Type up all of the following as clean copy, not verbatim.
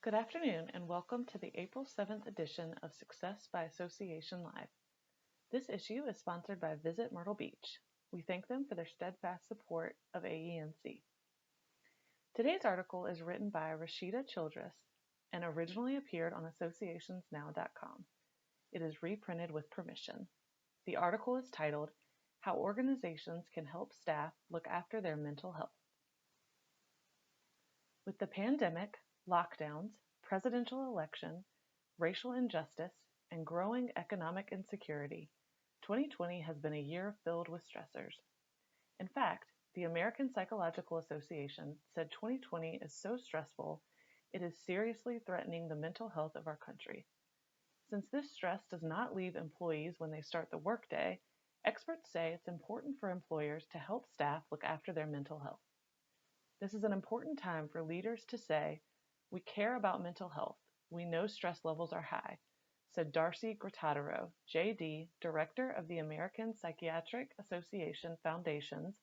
Good afternoon and welcome to the April 7th edition of Success by Association Live. This issue is sponsored by Visit Myrtle Beach. We thank them for their steadfast support of AENC. Today's article is written by Rashida Childress and originally appeared on associationsnow.com. It is reprinted with permission. The article is titled, How Organizations Can Help Staff Look After Their Mental Health. With the pandemic, lockdowns, presidential election, racial injustice, and growing economic insecurity, 2020 has been a year filled with stressors. In fact, the American Psychological Association said 2020 is so stressful, it is seriously threatening the mental health of our country. Since this stress does not leave employees when they start the workday, experts say it's important for employers to help staff look after their mental health. This is an important time for leaders to say, we care about mental health. We know stress levels are high, said Darcy Grottadero, JD, Director of the American Psychiatric Association Foundation's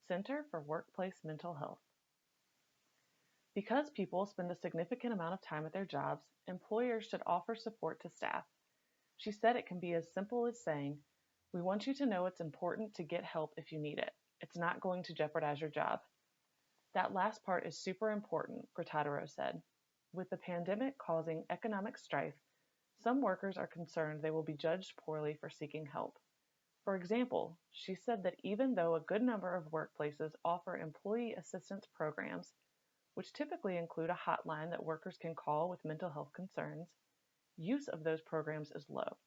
Center for Workplace Mental Health. Because people spend a significant amount of time at their jobs, employers should offer support to staff. She said it can be as simple as saying, we want you to know it's important to get help if you need it. It's not going to jeopardize your job. That last part is super important, Grottadero said. With the pandemic causing economic strife, some workers are concerned they will be judged poorly for seeking help. For example, she said that even though a good number of workplaces offer employee assistance programs, which typically include a hotline that workers can call with mental health concerns, use of those programs is low.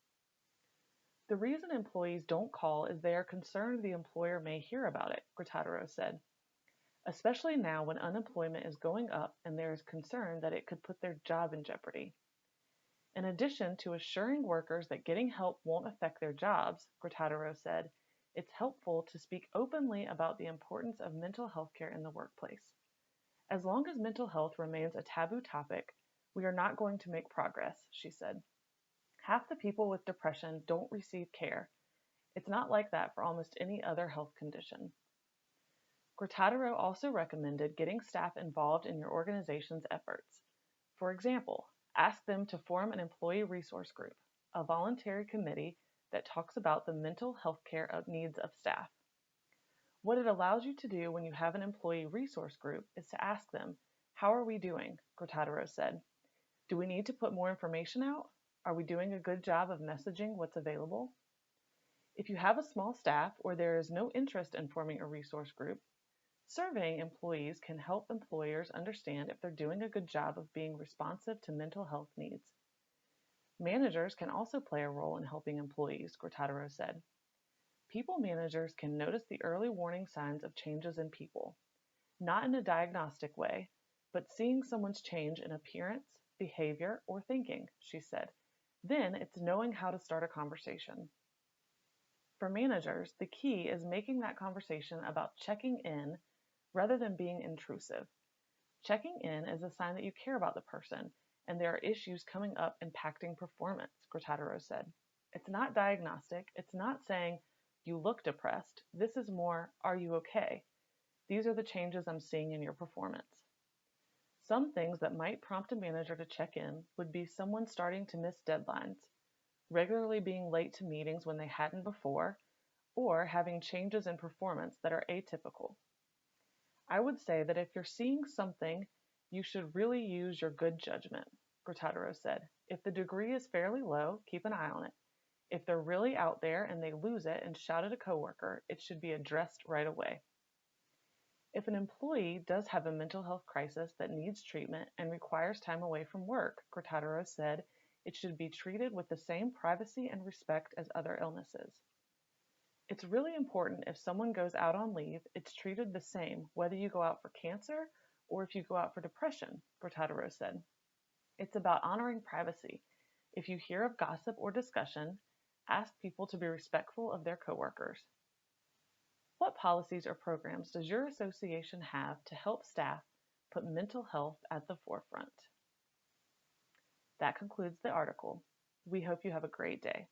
The reason employees don't call is they are concerned the employer may hear about it, Grottadero said. Especially now when unemployment is going up and there is concern that it could put their job in jeopardy. In addition to assuring workers that getting help won't affect their jobs, Grottadero said, it's helpful to speak openly about the importance of mental health care in the workplace. As long as mental health remains a taboo topic, we are not going to make progress, she said. Half the people with depression don't receive care. It's not like that for almost any other health condition. Grottadero also recommended getting staff involved in your organization's efforts. For example, ask them to form an employee resource group, a voluntary committee that talks about the mental health care needs of staff. What it allows you to do when you have an employee resource group is to ask them, how are we doing? Grottadero said. Do we need to put more information out? Are we doing a good job of messaging what's available? If you have a small staff or there is no interest in forming a resource group, surveying employees can help employers understand if they're doing a good job of being responsive to mental health needs. Managers can also play a role in helping employees, Grottadero said. People managers can notice the early warning signs of changes in people, not in a diagnostic way, but seeing someone's change in appearance, behavior, or thinking, she said. Then it's knowing how to start a conversation. For managers, the key is making that conversation about checking in rather than being intrusive. Checking in is a sign that you care about the person and there are issues coming up impacting performance, Grottadero said. It's not diagnostic. It's not saying, you look depressed. This is more, are you okay? These are the changes I'm seeing in your performance. Some things that might prompt a manager to check in would be someone starting to miss deadlines, regularly being late to meetings when they hadn't before, or having changes in performance that are atypical. I would say that if you're seeing something, you should really use your good judgment, Grottadero said. If the degree is fairly low, keep an eye on it. If they're really out there and they lose it and shout at a coworker, it should be addressed right away. If an employee does have a mental health crisis that needs treatment and requires time away from work, Grottadero said, it should be treated with the same privacy and respect as other illnesses. It's really important if someone goes out on leave, it's treated the same whether you go out for cancer or if you go out for depression, Grottadero said. It's about honoring privacy. If you hear of gossip or discussion, ask people to be respectful of their coworkers. What policies or programs does your association have to help staff put mental health at the forefront? That concludes the article. We hope you have a great day.